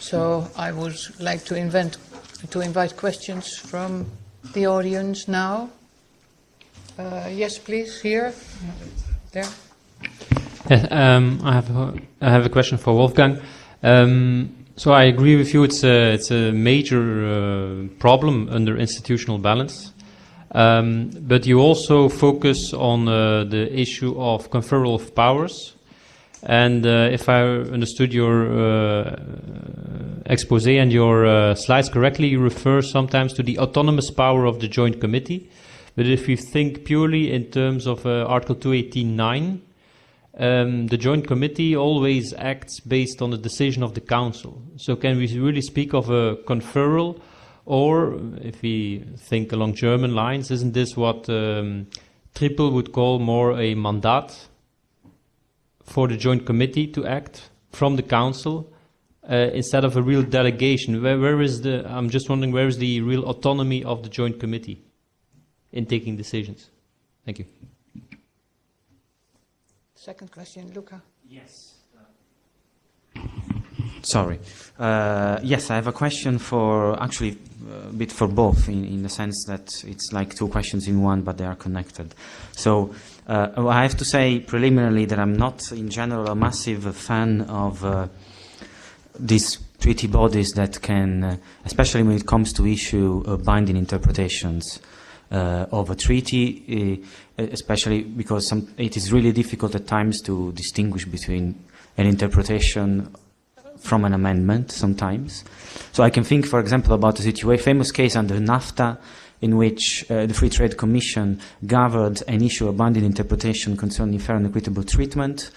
So I would like to invite questions from the audience now. Yes, please, here, there. Yes, I have a question for Wolfgang. So I agree with you. It's a major problem under institutional balance. But you also focus on the issue of conferral of powers. And if I understood your expose and your slides correctly, you refer sometimes to the autonomous power of the Joint Committee. But if you think purely in terms of Article 218(9), the Joint Committee always acts based on the decision of the Council. So can we really speak of a conferral? Or, if we think along German lines, isn't this what Triple would call more a mandat for the Joint Committee to act from the Council instead of a real delegation? Where is I'm just wondering, where is the real autonomy of the Joint Committee in taking decisions? Thank you. Second question, Luca. Yes. Sorry. Yes, I have a question for, actually, a bit for both, in the sense that it's like two questions in one, but they are connected. So, I have to say preliminarily that I'm not, in general, a massive fan of these treaty bodies that can, especially when it comes to issue binding interpretations of a treaty, especially because it is really difficult at times to distinguish between an interpretation from an amendment sometimes. So I can think, for example, about a famous case under NAFTA in which the Free Trade Commission gathered and issued a binding interpretation concerning fair and equitable treatment.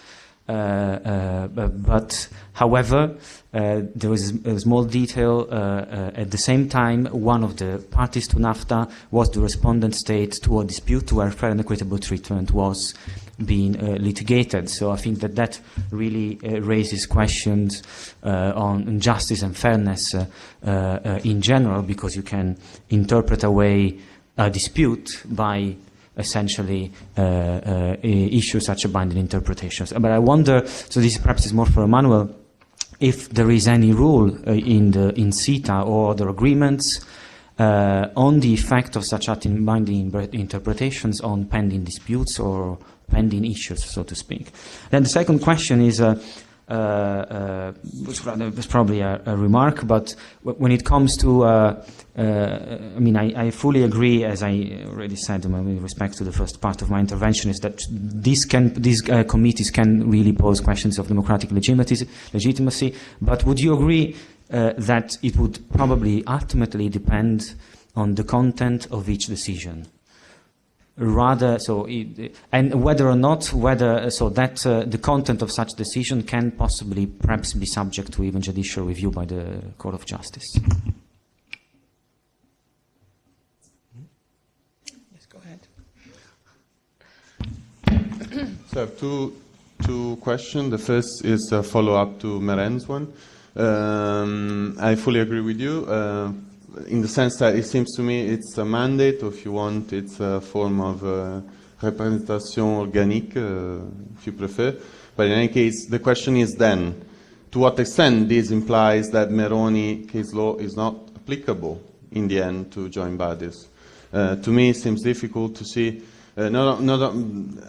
But however, there was a small detail. At the same time, one of the parties to NAFTA was the respondent state to a dispute where fair and equitable treatment was being litigated. So I think that really raises questions on justice and fairness in general, because you can interpret away a dispute by essentially issue such a binding interpretations. But I wonder, so this perhaps is more for Emmanuel, if there is any rule in CETA or other agreements on the effect of such binding interpretations on pending disputes or pending issues, so to speak. Then the second question is, it's probably a remark, but when it comes to, I mean, I fully agree, as I already said with respect to the first part of my intervention, is that these committees can really pose questions of democratic legitimacy. But would you agree that it would probably ultimately depend on the content of each decision? Rather, and whether or not, the content of such decision can possibly perhaps be subject to even judicial review by the Court of Justice. Yes, go ahead. So I have two questions. The first is a follow-up to Meren's one. I fully agree with you. In the sense that it seems to me it's a mandate, or if you want, it's a form of représentation organique, if you prefer. But in any case, the question is then, to what extent this implies that Meroni case law is not applicable in the end to joint bodies? To me, it seems difficult to see not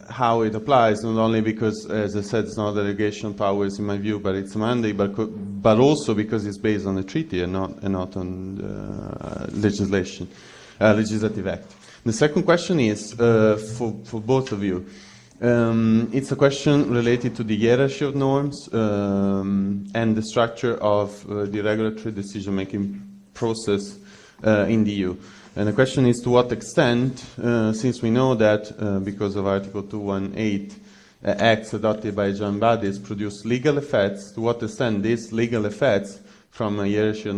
how it applies, not only because, as I said, it's not delegation powers in my view, but it's a mandate, but also because it's based on a treaty and not on legislation, legislative act. The second question is for both of you. It's a question related to the hierarchy of norms and the structure of the regulatory decision-making process in the EU. And the question is, to what extent, since we know that because of Article 218, acts adopted by joint bodies produce legal effects, to what extent these legal effects, from a hierarchy of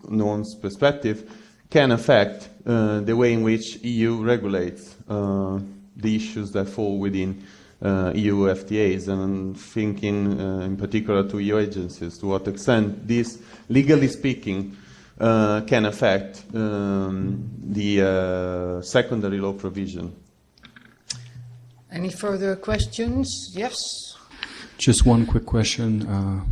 norms perspective, can affect the way in which EU regulates the issues that fall within EU FTAs, and I'm thinking in particular to EU agencies, to what extent this, legally speaking, can affect the secondary law provision. Any further questions? Yes. Just one quick question.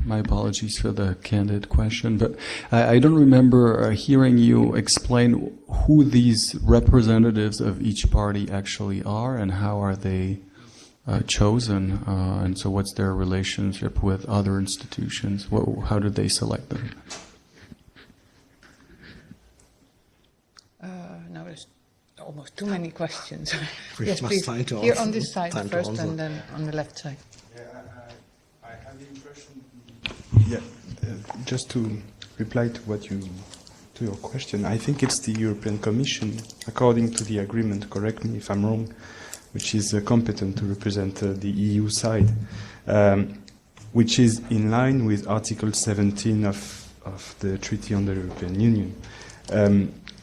My apologies for the candid question, but I don't remember hearing you explain who these representatives of each party actually are and how are they chosen, and so what's their relationship with other institutions? How did they select them? Now there's almost too many questions. We Yes, must please. try to Here answer- on this side time to first, answer. and then on the left side. Yeah, I have the impression. Yeah, just to reply to to your question, I think it's the European Commission, according to the agreement. Correct me if I'm wrong, which is competent to represent the EU side, which is in line with Article 17 of the Treaty on the European Union.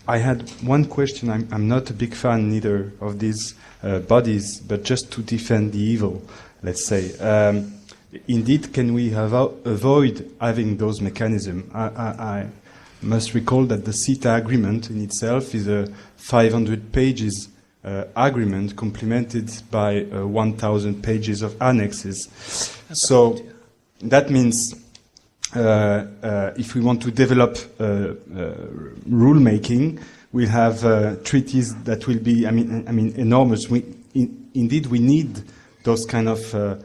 I had one question. I'm not a big fan neither of these bodies, but just to defend the evil, let's say. Indeed, can we avoid having those mechanisms? I must recall that the CETA agreement in itself is a 500 pages agreement complemented by 1,000 pages of annexes. So that means if we want to develop rule-making, we'll have treaties that will be, I mean, enormous. Indeed, we need those kind of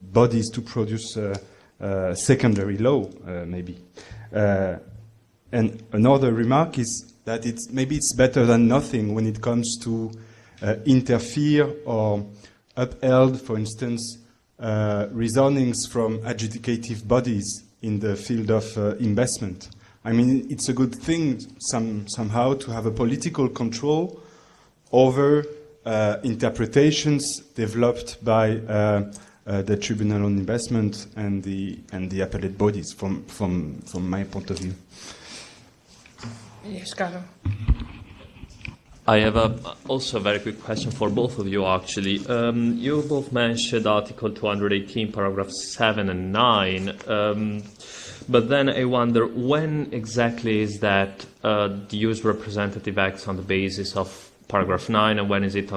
bodies to produce secondary law, maybe. And another remark is that maybe it's better than nothing when it comes to interfere or upheld, for instance, reasonings from adjudicative bodies in the field of investment. I mean, it's a good thing somehow to have a political control over interpretations developed by the Tribunal on Investment and the appellate bodies from my point of view. Yes, Carlo. I have also a very quick question for both of you, actually. You both mentioned Article 218, paragraphs 7 and 9. But then I wonder, when exactly is that the EU's representative acts on the basis of paragraph 9, and when is it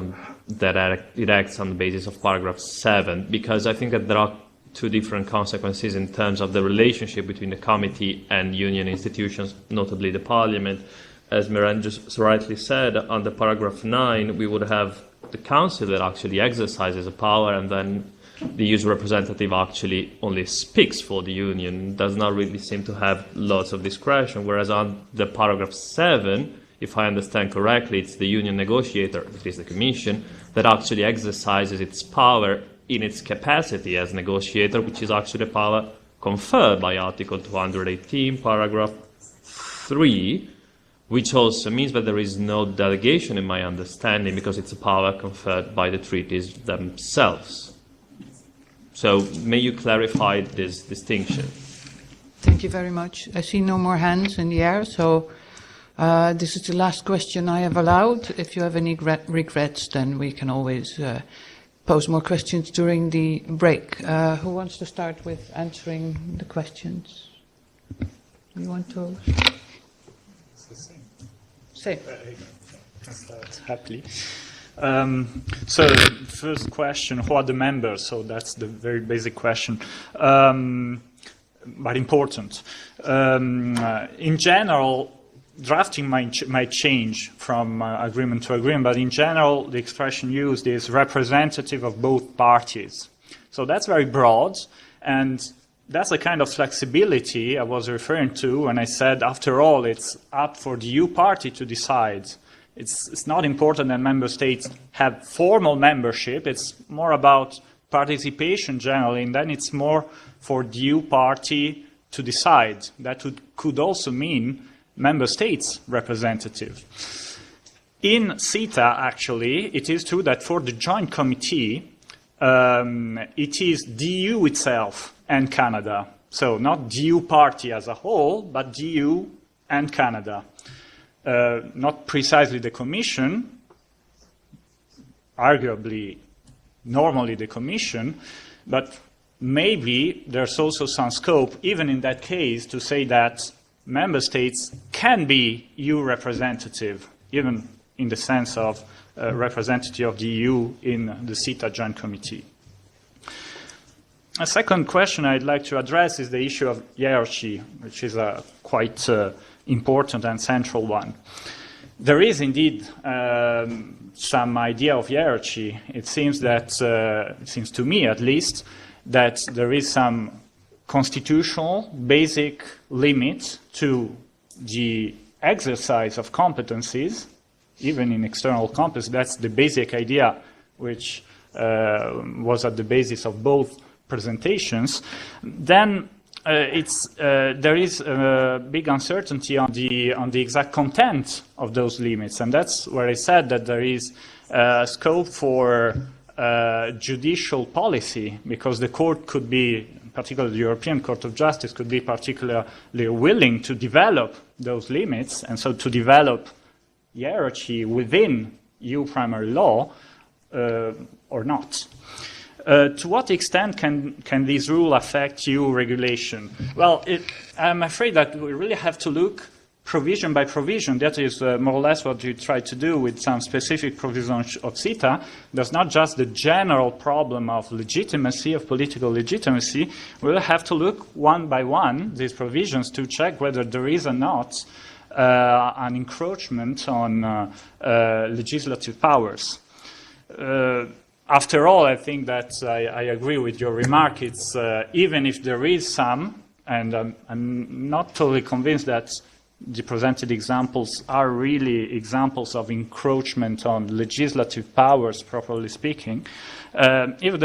that it acts on the basis of paragraph 7? Because I think that there are two different consequences in terms of the relationship between the committee and union institutions, notably the parliament. As Miran just rightly said, under paragraph 9, we would have the council that actually exercises a power, and then the EU's representative actually only speaks for the union, does not really seem to have lots of discretion, whereas on the paragraph 7, if I understand correctly, it's the union negotiator, it is the Commission, that actually exercises its power in its capacity as negotiator, which is actually a power conferred by Article 218, paragraph 3, which also means that there is no delegation in my understanding because it's a power conferred by the treaties themselves. So may you clarify this distinction? Thank you very much. I see no more hands in the air, so this is the last question I have allowed. If you have any regrets, then we can always pose more questions during the break. Who wants to start with answering the questions? You want to? It's the same. Say. I can start happily. So the first question, who are the members? So that's the very basic question, but important. In general, drafting might change from agreement to agreement, but in general, the expression used is representative of both parties. So that's very broad, and that's the kind of flexibility I was referring to when I said, after all, it's up for the EU party to decide. It's not important that member states have formal membership. It's more about participation generally, and then it's more for the EU party to decide. That could also mean member states' representative. In CETA, actually, it is true that for the joint committee, it is the EU itself and Canada. So not the EU party as a whole, but the EU and Canada. Not precisely the Commission, arguably, normally the Commission, but maybe there's also some scope, even in that case, to say that member states can be EU representative, even in the sense of representative of the EU in the CETA Joint Committee. A second question I'd like to address is the issue of hierarchy, which is a quite important and central one. There is indeed some idea of hierarchy. It seems that, it seems to me at least, that there is some constitutional basic limit to the exercise of competencies, even in external competence. That's the basic idea which was at the basis of both presentations. Then there is a big uncertainty on the exact content of those limits, and that's where I said that there is scope for judicial policy, because the court could be, particularly the European Court of Justice, could be particularly willing to develop those limits, and so to develop hierarchy within EU primary law or not. To what extent can this rule affect EU regulation? Well, I'm afraid that we really have to look provision by provision. That is more or less what you try to do with some specific provisions of CETA. There's not just the general problem of legitimacy, of political legitimacy. We'll have to look one by one, these provisions, to check whether there is or not an encroachment on legislative powers. After all, I think that I agree with your remark. It's even if there is some, and I'm not totally convinced that the presented examples are really examples of encroachment on legislative powers, properly speaking. If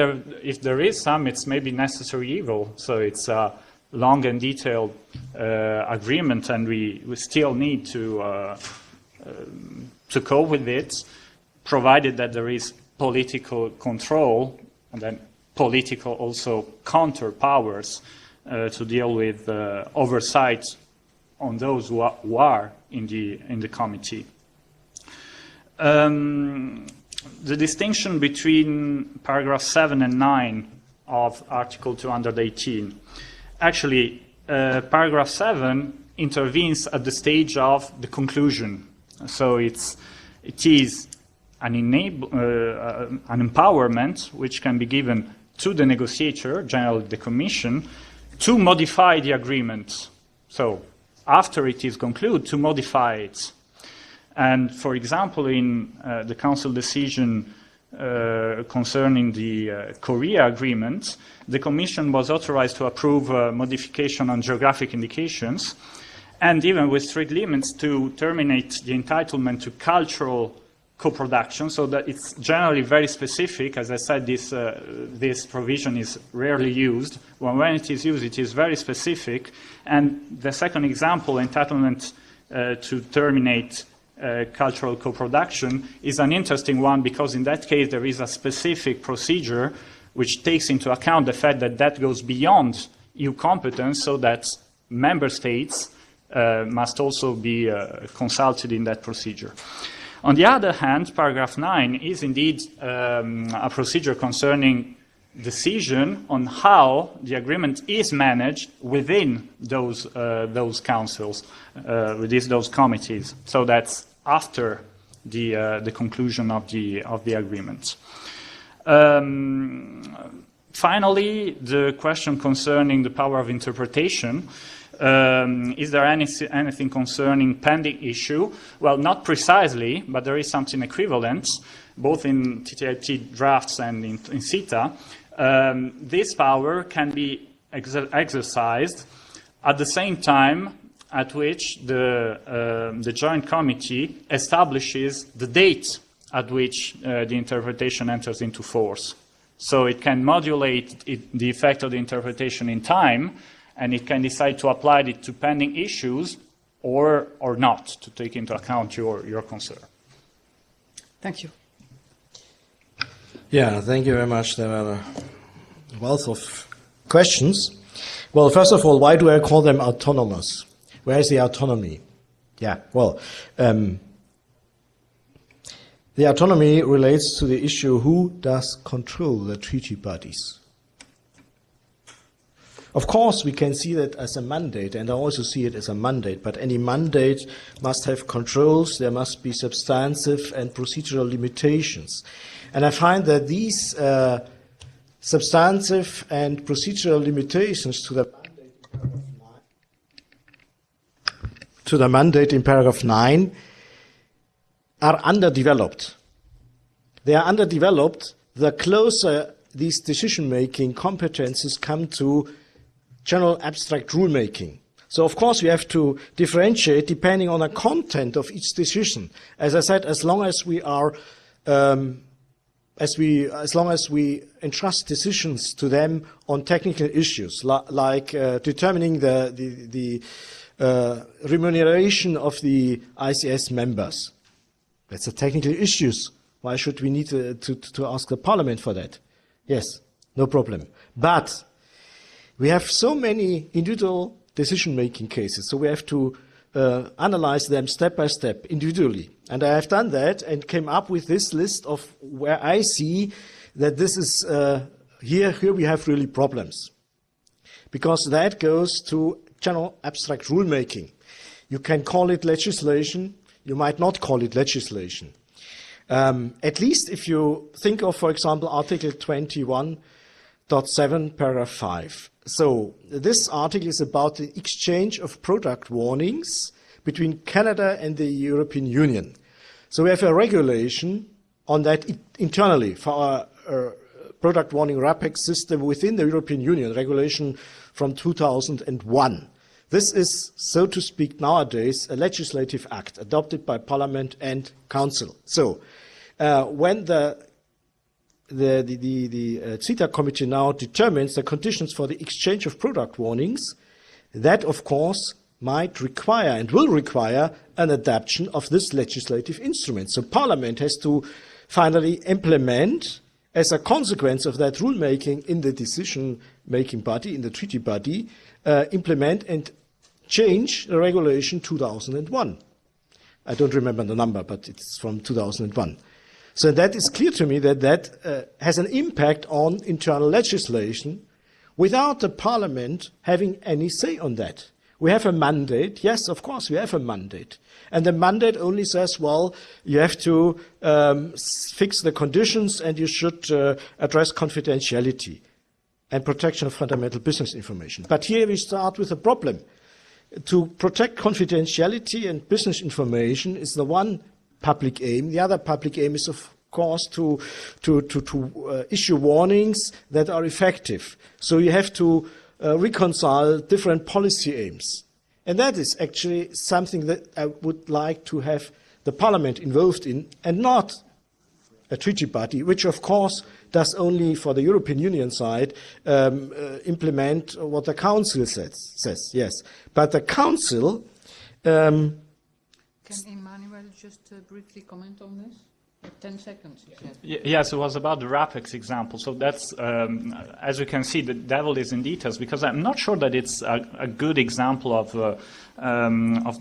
there is some, it's maybe necessary evil. So it's a long and detailed agreement, and we still need to cope with it, provided that there is political control, and then political also counter powers to deal with oversight on those who are in the committee. The distinction between paragraph 7 and 9 of Article 218. Actually, paragraph 7 intervenes at the stage of the conclusion. So it is an empowerment which can be given to the negotiator, generally the Commission, to modify the agreement. So after it is concluded, to modify it. And for example, in the Council decision concerning the Korea agreement, the Commission was authorized to approve modification on geographic indications, and even with strict limits to terminate the entitlement to cultural co-production, so that it's generally very specific. As I said, this provision is rarely used. When it is used, it is very specific. And the second example, entitlement to terminate cultural co-production, is an interesting one, because in that case there is a specific procedure which takes into account the fact that that goes beyond EU competence, so that member states must also be consulted in that procedure. On the other hand, paragraph 9 is indeed a procedure concerning decision on how the agreement is managed within those councils, within those committees. So that's after the conclusion of the agreement. Finally, the question concerning the power of interpretation. Is there anything concerning pending issue? Well, not precisely, but there is something equivalent, both in TTIP drafts and in CETA. This power can be exercised at the same time at which the Joint Committee establishes the date at which the interpretation enters into force. So it can modulate the effect of the interpretation in time, and it can decide to apply it to pending issues or not, to take into account your concern. Thank you. Yeah, thank you very much. There are a wealth of questions. Well, first of all, why do I call them autonomous? Where is the autonomy? Yeah, well, the autonomy relates to the issue, who does control the treaty bodies? Of course, we can see that as a mandate, and I also see it as a mandate, but any mandate must have controls, there must be substantive and procedural limitations. And I find that these substantive and procedural limitations to the mandate in paragraph 9 are underdeveloped. They are underdeveloped the closer these decision-making competences come to general abstract rulemaking. So, of course, we have to differentiate depending on the content of each decision. As I said, as long as we are, as long as we entrust decisions to them on technical issues, like determining the remuneration of the ICS members. That's a technical issues. Why should we need to ask the Parliament for that? Yes, no problem. But we have so many individual decision-making cases, so we have to analyze them step by step, individually. And I have done that and came up with this list of where I see that this is, here we have really problems. Because that goes to general abstract rulemaking. You can call it legislation, you might not call it legislation. At least if you think of, for example, Article 21.7, paragraph 5. So this article is about the exchange of product warnings between Canada and the European Union. So we have a regulation on that internally for our product warning RAPEX system within the European Union, regulation from 2001. This is, so to speak, nowadays a legislative act adopted by Parliament and Council. So when the CETA committee now determines the conditions for the exchange of product warnings, that of course might require and will require an adaptation of this legislative instrument. So Parliament has to finally implement, as a consequence of that rulemaking in the decision-making body, in the treaty body, implement and change the regulation 2001. I don't remember the number, but it's from 2001. So that is clear to me that that has an impact on internal legislation without the Parliament having any say on that. We have a mandate. Yes, of course, we have a mandate. And the mandate only says, well, you have to fix the conditions and you should address confidentiality and protection of fundamental business information. But here we start with a problem. To protect confidentiality and business information is the one public aim. The other public aim is, of course, to issue warnings that are effective. So you have to reconcile different policy aims. And that is actually something that I would like to have the Parliament involved in, and not a treaty body, which of course does only, for the European Union side, implement what the Council says, yes. But the Council... Can Emmanuel just briefly comment on this? 10 seconds, he said. Yes, it was about the RAPEX example. So that's, as you can see, the devil is in details, because I'm not sure that it's a good example of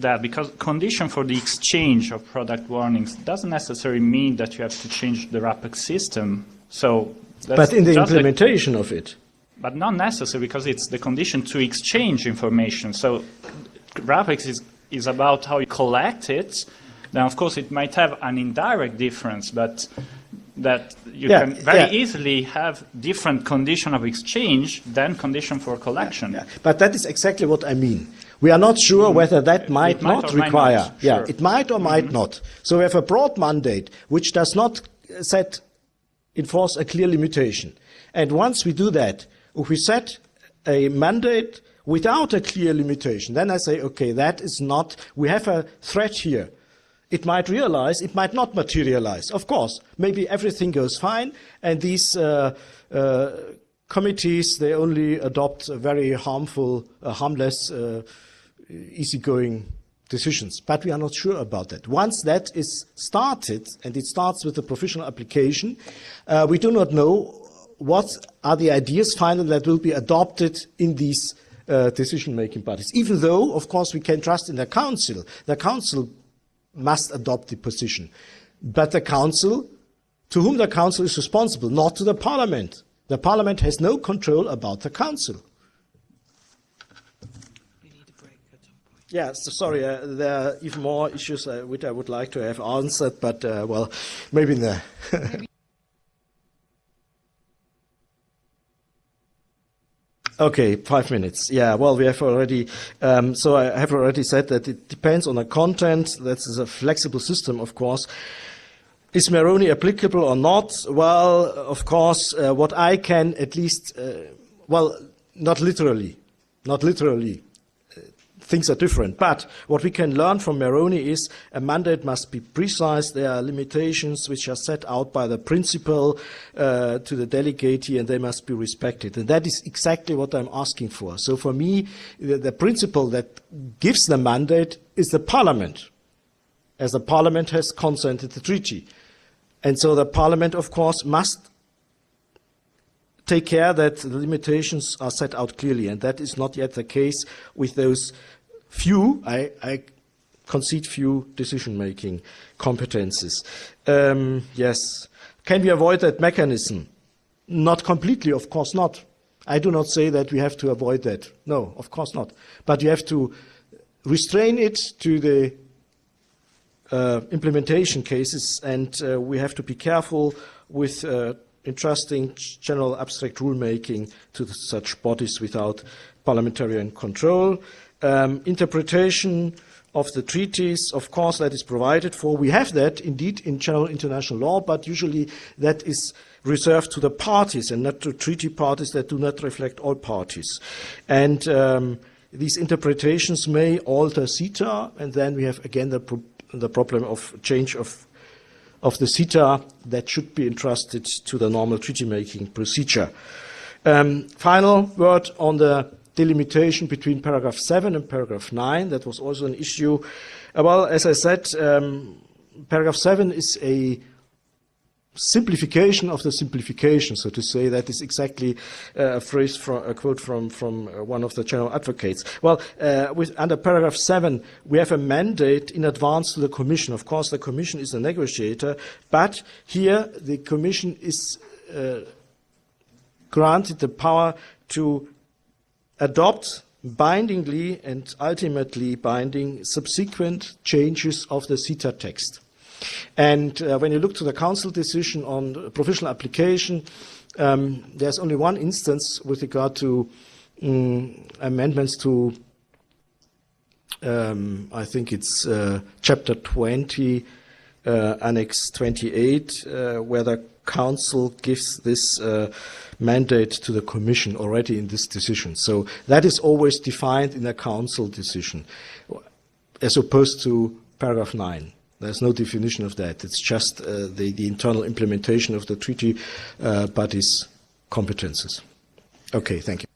that, because condition for the exchange of product warnings doesn't necessarily mean that you have to change the RAPEX system. So but in the implementation of it. But not necessarily, because it's the condition to exchange information. So RAPEX is about how you collect it. Now, of course, it might have an indirect difference, but that you can very easily have different condition of exchange than condition for collection. Yeah. But that is exactly what I mean. We are not sure whether that might not require. Sure. Yeah, it might or might not. So we have a broad mandate which does not enforce a clear limitation. And once we do that, if we set a mandate without a clear limitation, then I say, okay, that is not, we have a threat here. It might realize, it might not materialize. Of course, maybe everything goes fine, and these committees, they only adopt very harmful, harmless, easygoing decisions. But we are not sure about that. Once that is started, and it starts with the provisional application, we do not know what are the ideas finally that will be adopted in these decision-making bodies. Even though, of course, we can trust in the Council. The Council must adopt the position. But the Council, to whom the Council is responsible, not to the Parliament. The Parliament has no control about the Council. We need a break at some point. Yeah, so sorry, there are even more issues which I would like to have answered, but, well, maybe in the... Okay, 5 minutes. Yeah, well, we have already, so I have already said that it depends on the content. That is a flexible system, of course. Is Moroni applicable or not? Well, of course, what I can at least, well, not literally. Things are different. But what we can learn from Moroni is a mandate must be precise. There are limitations which are set out by the principal to the delegatee, and they must be respected. And that is exactly what I'm asking for. So for me, the principle that gives the mandate is the parliament, as the parliament has consented the treaty. And so the parliament, of course, must take care that the limitations are set out clearly, and that is not yet the case with those few, I concede few decision-making competences. Yes. Can we avoid that mechanism? Not completely, of course not. I do not say that we have to avoid that. No, of course not. But you have to restrain it to the implementation cases, and we have to be careful with entrusting general abstract rulemaking to such bodies without parliamentarian control. Interpretation of the treaties, of course, that is provided for. We have that, indeed, in general international law, but usually that is reserved to the parties and not to treaty parties that do not reflect all parties. And these interpretations may alter CETA, and then we have, again, the problem of change of the CETA that should be entrusted to the normal treaty-making procedure. Final word on the delimitation between paragraph 7 and paragraph 9. That was also an issue. Well, as I said, paragraph 7 is a simplification of the simplification, so to say. That is exactly a phrase from a quote from one of the general advocates. Well, under paragraph 7, we have a mandate in advance to the Commission. Of course, the Commission is the negotiator, but here the Commission is granted the power to adopt bindingly and ultimately binding subsequent changes of the CETA text. And when you look to the Council decision on provisional application, there's only one instance with regard to amendments to, I think it's Chapter 20, Annex 28, where the Council gives this mandate to the Commission already in this decision. So that is always defined in a Council decision, as opposed to paragraph 9. There's no definition of that. It's just the internal implementation of the treaty body's competences. Okay, thank you.